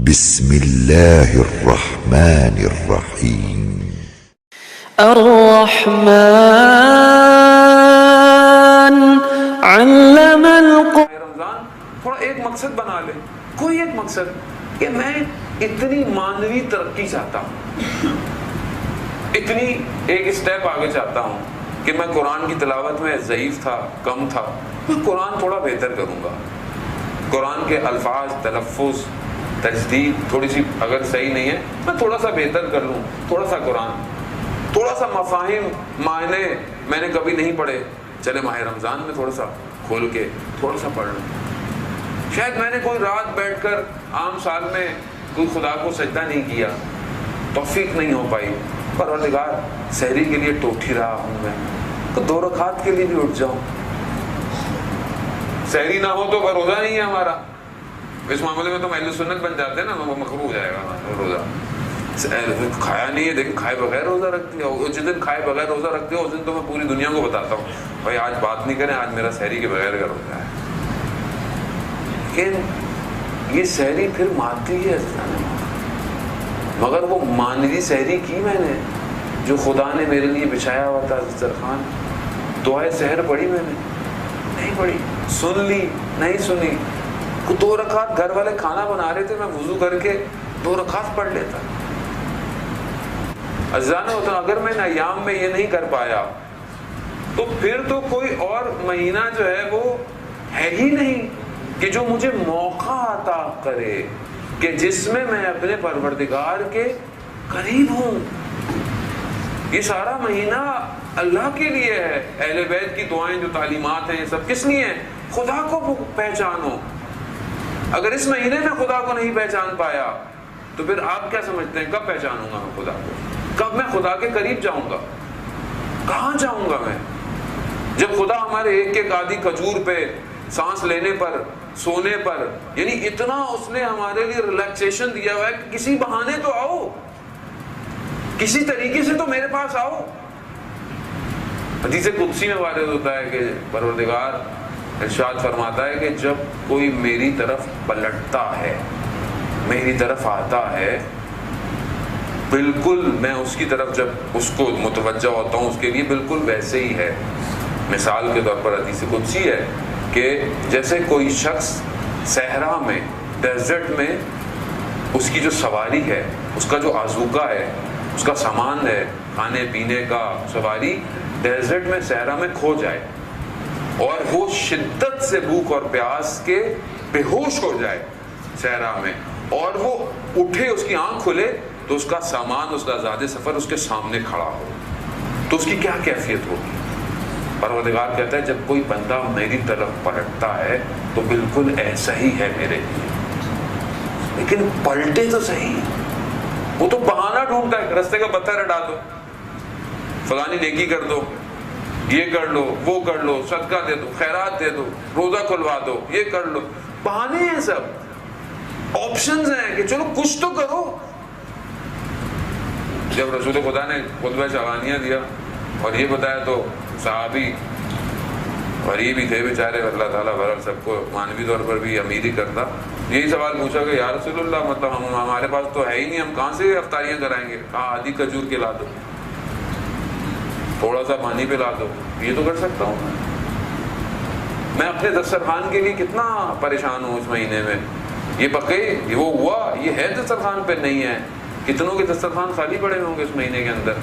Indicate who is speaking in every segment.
Speaker 1: بسم اللہ الرحمن الرحیم۔
Speaker 2: الرحمن علم
Speaker 3: رمضان تھوڑا ایک مقصد بنا لے، کوئی ایک مقصد کہ میں اتنی معنوی ترقی چاہتا ہوں، اتنی ایک اسٹیپ آگے چاہتا ہوں کہ میں قرآن کی تلاوت میں ضعیف تھا، کم تھا، میں قرآن تھوڑا بہتر کروں گا، قرآن کے الفاظ، تلفظ، تجدید تھوڑی سی اگر صحیح نہیں ہے میں تھوڑا سا بہتر کر لوں، تھوڑا سا قرآن، تھوڑا سا مفاہیم، معنی میں نے کبھی نہیں پڑھے، چلے ماہ رمضان میں تھوڑا سا کھول کے تھوڑا سا پڑھ لوں۔ شاید میں نے کوئی رات بیٹھ کر عام سال میں کوئی خدا کو سجدہ نہیں کیا، توفیق نہیں ہو پائی، پروردگار سحری کے لیے ٹوٹھی رہا ہوں میں، تو 2 رکعت کے لیے بھی اٹھ جاؤں۔ سحری نہ ہو تو روزہ نہیں ہے ہمارا، اس معاملے میں تو اہل سنت بن جاتے ہیں نا، وہ مکروہ ہو جائے گا روزہ، کھایا نہیں ہے لیکن کھائے بغیر روزہ رکھتی ہے، جس دن کھائے بغیر روزہ رکھتے ہو اس دن تو میں پوری دنیا کو بتاتا ہوں بھائی آج بات نہیں کریں، آج میرا سحری کے بغیر کا روزہ ہے۔ لیکن یہ سحری پھر مادی ہے مگر وہ مانوی سحری کی میں نے جو خدا نے میرے لیے بچھایا ہوا تھا دسترخوان، دعائے سحر پڑھی میں نے نہیں پڑھی، سن لی نہیں سنی، 2 رکعت گھر والے کھانا بنا رہے تھے، میں وضو کر کے 2 رکعت پڑھ لیتا۔ عزیزانہ ہوتا اگر میں ایام میں یہ نہیں کر پایا تو پھر تو کوئی اور مہینہ جو ہے وہ ہے ہی نہیں کہ جو مجھے موقع عطا کرے کہ جس میں میں اپنے پروردگار کے قریب ہوں۔ یہ سارا مہینہ اللہ کے لیے ہے، اہل بیت کی دعائیں جو تعلیمات ہیں یہ سب کس لیے ہیں؟ خدا کو پہچانو۔ اگر اس مہینے میں خدا کو نہیں پہچان پایا تو پھر آپ کیا سمجھتے ہیں کب پہچانوں گا میں خدا کو؟ کب میں خدا کے قریب جاؤں گا؟ کہاں جاؤں گا میں؟ جب خدا ہمارے ایک ایک آدھی کھجور پہ، سانس لینے پر، سونے پر، یعنی اتنا اس نے ہمارے لیے ریلیکسیشن دیا ہوا ہے کہ کسی بہانے تو آؤ، کسی طریقے سے تو میرے پاس آؤ۔ حدیث قدسی میں وارد ہوتا ہے کہ پروردگار ارشاد فرماتا ہے کہ جب کوئی میری طرف پلٹتا ہے، میری طرف آتا ہے، بالکل میں اس کی طرف جب اس کو متوجہ ہوتا ہوں اس کے لیے بالکل ویسے ہی ہے۔ مثال کے طور پر حدیث قدسی ہے کہ جیسے کوئی شخص صحرا میں، ڈیزرٹ میں اس کی جو سواری ہے، اس کا جو آذوقہ ہے، اس کا سامان ہے، کھانے پینے کا سواری، ڈیزرٹ میں صحرا میں کھو جائے اور وہ شدت سے بھوک اور پیاس کے بے ہوش ہو جائے صحرا میں، اور وہ اٹھے، اس کی آنکھ کھلے تو اس کا سامان، اس کا زاد سفر اس کے سامنے کھڑا ہو، تو اس کی کیا کیفیت ہوگی؟ پروردگار کہتا ہے جب کوئی بندہ میری طرف پلٹتا ہے تو بالکل ایسا ہی ہے میرے لیے، لیکن پلٹے تو صحیح، وہ تو بہانہ ڈھونڈتا ہے، رستے کا پتھر ہٹا دو، فلانی نیکی کر دو، یہ کر لو، وہ کر لو، صدقہ دے دو، خیرات دے دو، روزہ کھلوا دو، یہ کر لو، بہانے ہیں سب، آپشنز ہیں کہ چلو کچھ تو کرو۔ جب رسول خدا نے خطبہ شعبانیہ دیا اور یہ بتایا تو صحابی غریب ہی تھے بیچارے، اللہ تعالیٰ بہرحال سب کو معنوی طور پر بھی امیر ہی کرتا، یہی سوال پوچھا کہ یا رسول اللہ مطلب ہمارے پاس تو ہے ہی نہیں، ہم کہاں سے افطاریاں کرائیں گے؟ کہا آدھی کھجور کے لا دو، تھوڑا سا پانی پہ لا دو، یہ تو کر سکتا ہوں میں اپنے دسترخوان کے لیے کتنا پریشان ہوں اس مہینے میں، یہ پکے، یہ وہ ہوا، یہ ہے دسترخوان پہ نہیں ہے، کتنوں کے دسترخوان خالی پڑے ہوں گے اس مہینے کے اندر۔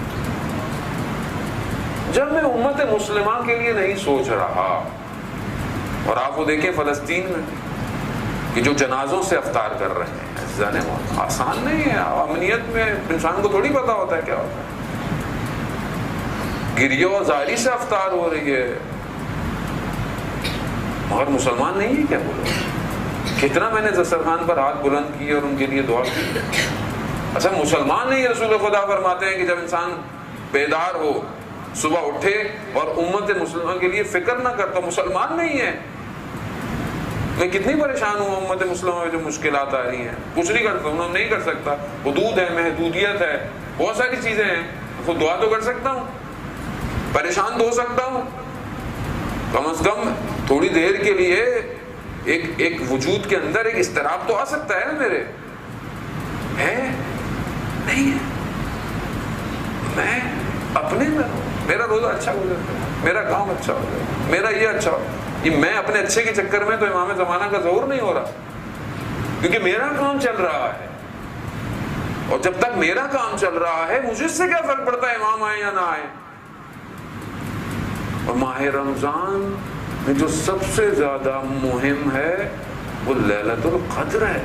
Speaker 3: جب میں امت مسلمہ کے لیے نہیں سوچ رہا، اور آپ وہ دیکھیں فلسطین میں کہ جو جنازوں سے افطار کر رہے ہیں، آسان نہیں ہے، امنیت میں انسان کو تھوڑی پتا ہوتا ہے کیا ہوتا ہے، گریہ و زاری سے افطار ہو رہی ہے، مگر مسلمان نہیں ہے کیا بولو؟ کتنا میں نے دسترخوان پر ہاتھ بلند کیے اور ان کے لیے دعا کی۔ اچھا مسلمان نہیں، رسول خدا فرماتے ہیں کہ جب انسان بیدار ہو، صبح اٹھے اور امت مسلمہ کے لیے فکر نہ کرتا، مسلمان نہیں ہے۔ میں کتنی پریشان ہوں امت مسلمہ میں جو مشکلات آ رہی ہیں، کچھ نہیں کرتا ہوں، نہیں کر سکتا، حدود ہے، محدودیت ہے، بہت ساری چیزیں ہیں، خود دعا تو کر سکتا ہوں، پریشان تو ہو سکتا ہوں، کم از کم تھوڑی دیر کے لیے ایک وجود کے اندر ایک اضطراب تو آ سکتا ہے نا میرے، ہے نہیں ہے. میں اپنے میں میرا روزہ اچھا ہو جاتا ہے, میرا کام اچھا ہو جائے, میرا یہ اچھا ہو, یہ میں اپنے اچھے کے چکر میں تو امام زمانہ کا ظہور نہیں ہو رہا, کیونکہ میرا کام چل رہا ہے. اور جب تک میرا کام چل رہا ہے مجھے اس سے کیا فرق پڑتا ہے امام آئے یا نہ آئے. اور ماہ رمضان میں جو سب سے زیادہ مہم ہے وہ لیلۃ القدر ہے,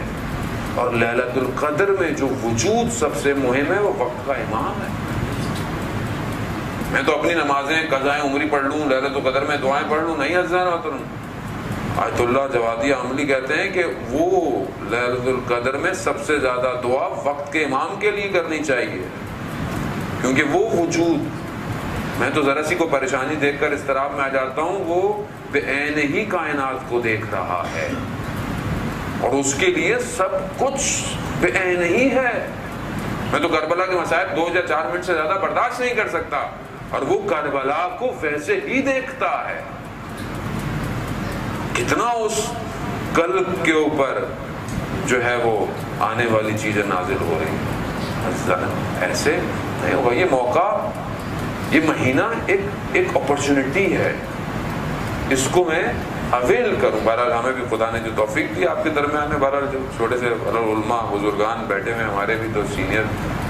Speaker 3: اور لیلۃ القدر میں جو وجود سب سے مہم ہے وہ وقت کا امام ہے. میں تو اپنی نمازیں قضائیں عمری پڑھ لوں, لیلۃ القدر میں دعائیں پڑھ لوں, نہیں حضرت محترم. آیت اللہ جوادی عاملی کہتے ہیں کہ وہ لیلۃ القدر میں سب سے زیادہ دعا وقت کے امام کے لیے کرنی چاہیے, کیونکہ وہ وجود, میں تو ذرا سی کو پریشانی دیکھ کر اضطراب میں آ جاتا ہوں, وہ بے عین ہی کائنات کو دیکھ رہا ہے اور اس کے لیے سب کچھ بے عین ہی ہے. میں تو کربلا کے مصائب 2 یا 4 منٹ سے زیادہ برداشت نہیں کر سکتا, اور وہ کربلا کو ویسے ہی دیکھتا ہے. کتنا اس قلب کے اوپر جو ہے وہ آنے والی چیزیں نازل ہو رہی ہیں. ایسے نہیں ہوگا. یہ موقع, یہ مہینہ ایک اپرچونٹی ہے, اس کو میں اویل کروں. بہرحال ہمیں بھی خدا نے جو توفیق دی آپ کے درمیان میں, بہرحال جو چھوٹے سے علماء بزرگان بیٹھے ہوئے, ہمارے بھی تو سینئر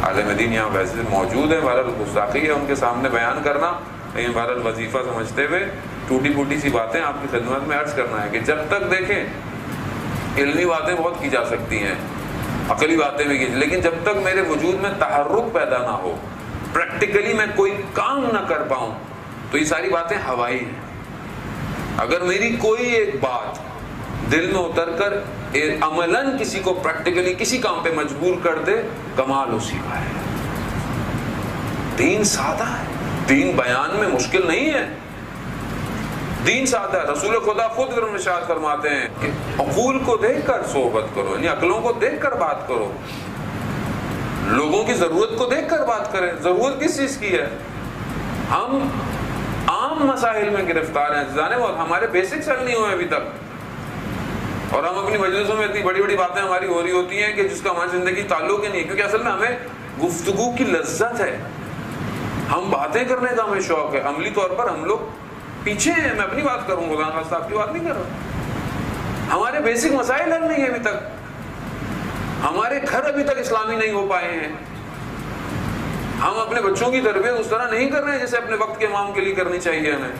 Speaker 3: عالم دین یہاں ویسے موجود ہیں, بہرحال گستاخی ہے ان کے سامنے بیان کرنا, لیکن بہرحال وظیفہ سمجھتے ہوئے ٹوٹی پھوٹی سی باتیں آپ کی خدمت میں عرض کرنا ہے کہ جب تک دیکھیں علمی باتیں بہت کی جا سکتی ہیں, عقلی باتیں بھی کی, لیکن جب تک میرے وجود میں تحرک پیدا نہ ہو, پریکٹیکلی میں کوئی کام نہ کر پاؤں, تو یہ ساری باتیں ہوائی ہیں. اگر میری کوئی ایک بات دل میں اتر کر عملاً کسی کو پریکٹیکلی کسی کام پہ مجبور کر دے, کمال اسی کا ہے. دین سادہ ہے, دین بیان میں مشکل نہیں ہے, دین سادہ ہے. رسول خدا خود ارشاد فرماتے ہیں کہ عقول کو دیکھ کر صحبت کرو, یعنی عقلوں کو دیکھ کر بات کرو, لوگوں کی ضرورت کو دیکھ کر بات کریں. ضرورت کس چیز کی ہے؟ ہم عام مسائل میں گرفتار ہیں, جانے وہ ہمارے بیسکس حل نہیں ہوئے ابھی تک, اور ہم اپنی مجلسوں میں اتنی بڑی بڑی باتیں ہماری ہو رہی ہوتی ہیں کہ جس کا ہماری زندگی تعلق ہی نہیں ہے, کیونکہ اصل میں ہمیں گفتگو کی لذت ہے, ہم باتیں کرنے کا ہمیں شوق ہے. عملی طور پر ہم لوگ پیچھے ہیں. میں اپنی بات کروں, خدا نخواستہ آپ کی بات نہیں کر رہا. ہمارے بیسک مسائل حل نہیں ہے ابھی تک, ہمارے گھر ابھی تک اسلامی نہیں ہو پائے ہیں, ہم اپنے بچوں کی تربیت اس طرح نہیں کر رہے ہیں جیسے اپنے وقت کے امام کے لیے کرنی چاہیے ہمیں.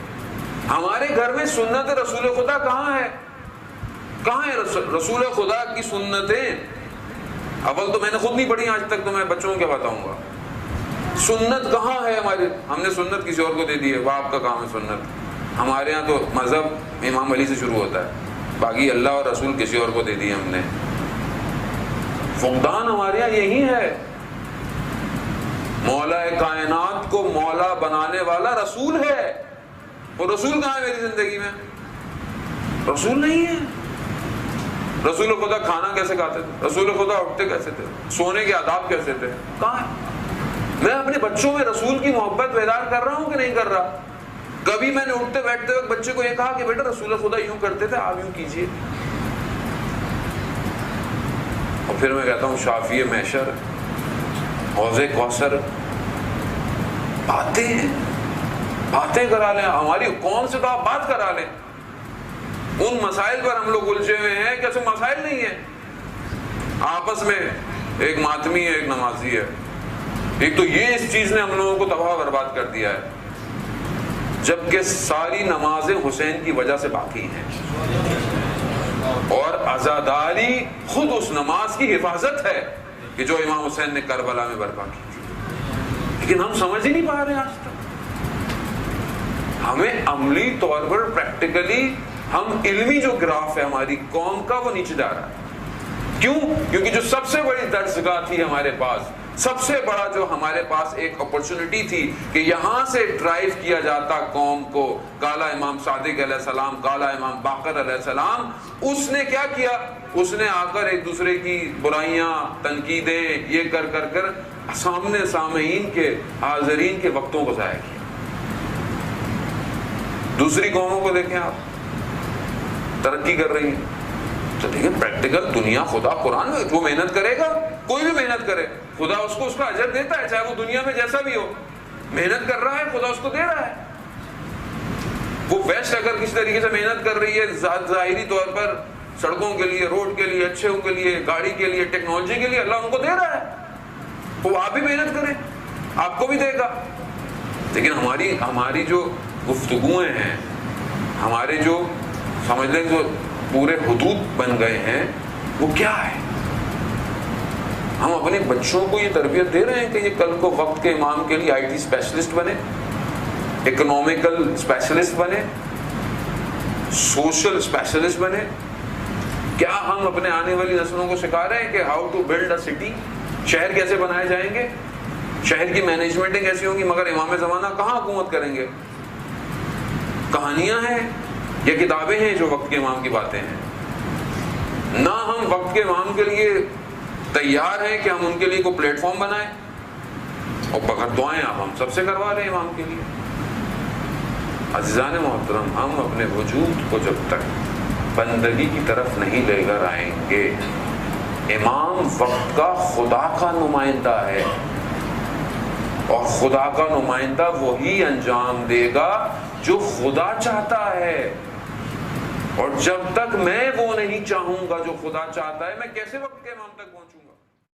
Speaker 3: ہمارے گھر میں سنت رسول خدا کہاں ہے؟ کہاں ہے رسول خدا کی سنتیں؟ اول تو میں نے خود نہیں پڑھی آج تک, تو میں بچوں کو کیا بتاؤں گا. سنت کہاں ہے ہمارے؟ ہم نے سنت کسی اور کو دے دی ہے, وہ آپ کا کام ہے سنت. ہمارے ہاں تو مذہب امام علی سے شروع ہوتا ہے, باقی اللہ اور رسول کسی اور کو دے دی ہم نے. فقدان ہمارے یہاں یہی ہے. مولا کائنات کو مولا بنانے والا رسول ہے, وہ رسول کہاں ہے میری زندگی میں؟ رسول نہیں ہے. رسول خدا کھانا کیسے کھاتے تھے؟ رسول خدا اٹھتے کیسے تھے؟ سونے کے آداب کیسے تھے؟ کہاں ہے؟ میں اپنے بچوں میں رسول کی محبت بیدار کر رہا ہوں کہ نہیں کر رہا؟ کبھی میں نے اٹھتے بیٹھتے وقت بچے کو یہ کہا کہ بیٹا رسول خدا یوں کرتے تھے, آپ یوں کیجئے. اور پھر میں کہتا ہوں شافی محشر, حوض کوثر, باتیں کرا لیں ہماری قوم سے, تو آپ بات کرا لیں. ان مسائل پر ہم لوگ الجھے ہوئے ہیں کہ ایسے مسائل نہیں ہیں. آپس میں ایک ماتمی ہے, ایک نمازی ہے. ایک تو یہ اس چیز نے ہم لوگوں کو تباہ برباد کر دیا ہے, جبکہ ساری نمازیں حسین کی وجہ سے باقی ہیں, اور عزاداری خود اس نماز کی حفاظت ہے کہ جو امام حسین نے کربلا میں برپا کی تھی. لیکن ہم سمجھ ہی نہیں پا رہے آج تک. ہمیں عملی طور پر پریکٹیکلی ہم علمی جو گراف ہے ہماری قوم کا وہ نیچے جا رہا ہے. کیوں؟ کیونکہ جو سب سے بڑی درسگاہ تھی ہمارے پاس, سب سے بڑا جو ہمارے پاس ایک اپرچونٹی تھی کہ یہاں سے ڈرائیو کیا جاتا قوم کو, کالا امام صادق علیہ السلام, کالا امام باقر علیہ السلام, اس نے کیا کیا؟ اس نے آ کر ایک دوسرے کی برائیاں, تنقیدیں یہ کر کر کر سامنے سامعین کے, حاضرین کے وقتوں کو ضائع کیا. دوسری قوموں کو دیکھیں آپ, ترقی کر رہی ہیں, تو دیکھیں پریکٹیکل دنیا، خدا قرآن میں جو محنت کرے گا، کوئی بھی محنت کرے خدا اس کو اس کا اجر دیتا ہے، چاہے وہ دنیا میں جیسا بھی ہو، محنت کر رہا ہے خدا اس کو دے رہا ہے. وہ ویسٹ اگر کسی طریقے سے محنت کر رہی ہے ظاہری طور پر سڑکوں کے لیے، روڈ کے لیے، اچھے کے لیے، گاڑی کے لیے، ٹیکنالوجی کے لیے، اللہ ان کو دے رہا ہے. وہ آپ بھی محنت کریں، آپ کو بھی دے گا. لیکن ہماری جو گفتگویں ہیں، ہمارے جو سمجھ لیں جو پورے حدود بن گئے ہیں، وہ کیا ہے؟ ہم اپنے بچوں کو یہ تربیت دے رہے ہیں کہ یہ کل کو وقت کے امام کے لیے آئی ٹی اسپیشلسٹ بنے، اکنامیکل اسپیشلسٹ بنے، سوشل اسپیشلسٹ بنے. کیا ہم اپنے آنے والی نسلوں کو سکھا رہے ہیں کہ how to build a city, شہر کیسے بنائے جائیں گے، شہر کی مینجمنٹیں کیسی ہوں گی؟ مگر امام زمانہ کہاں حکومت کریں گے؟ کہانیاں ہیں یا کتابیں ہیں جو وقت کے امام کی باتیں ہیں؟ نہ ہم وقت کے امام کے لیے تیار ہیں کہ ہم ان کے لیے کوئی پلیٹ فارم بنائیں، اور بغیر دعائیں آپ ہم سب سے کروا رہے ہیں امام کے لیے. عزیزان محترم، ہم اپنے وجود کو جب تک بندگی کی طرف نہیں لے کر آئیں گے، امام وقت کا خدا کا نمائندہ ہے، اور خدا کا نمائندہ وہی انجام دے گا جو خدا چاہتا ہے. اور جب تک میں وہ نہیں چاہوں گا جو خدا چاہتا ہے، میں کیسے وقت کے امام تک پہنچوں گا؟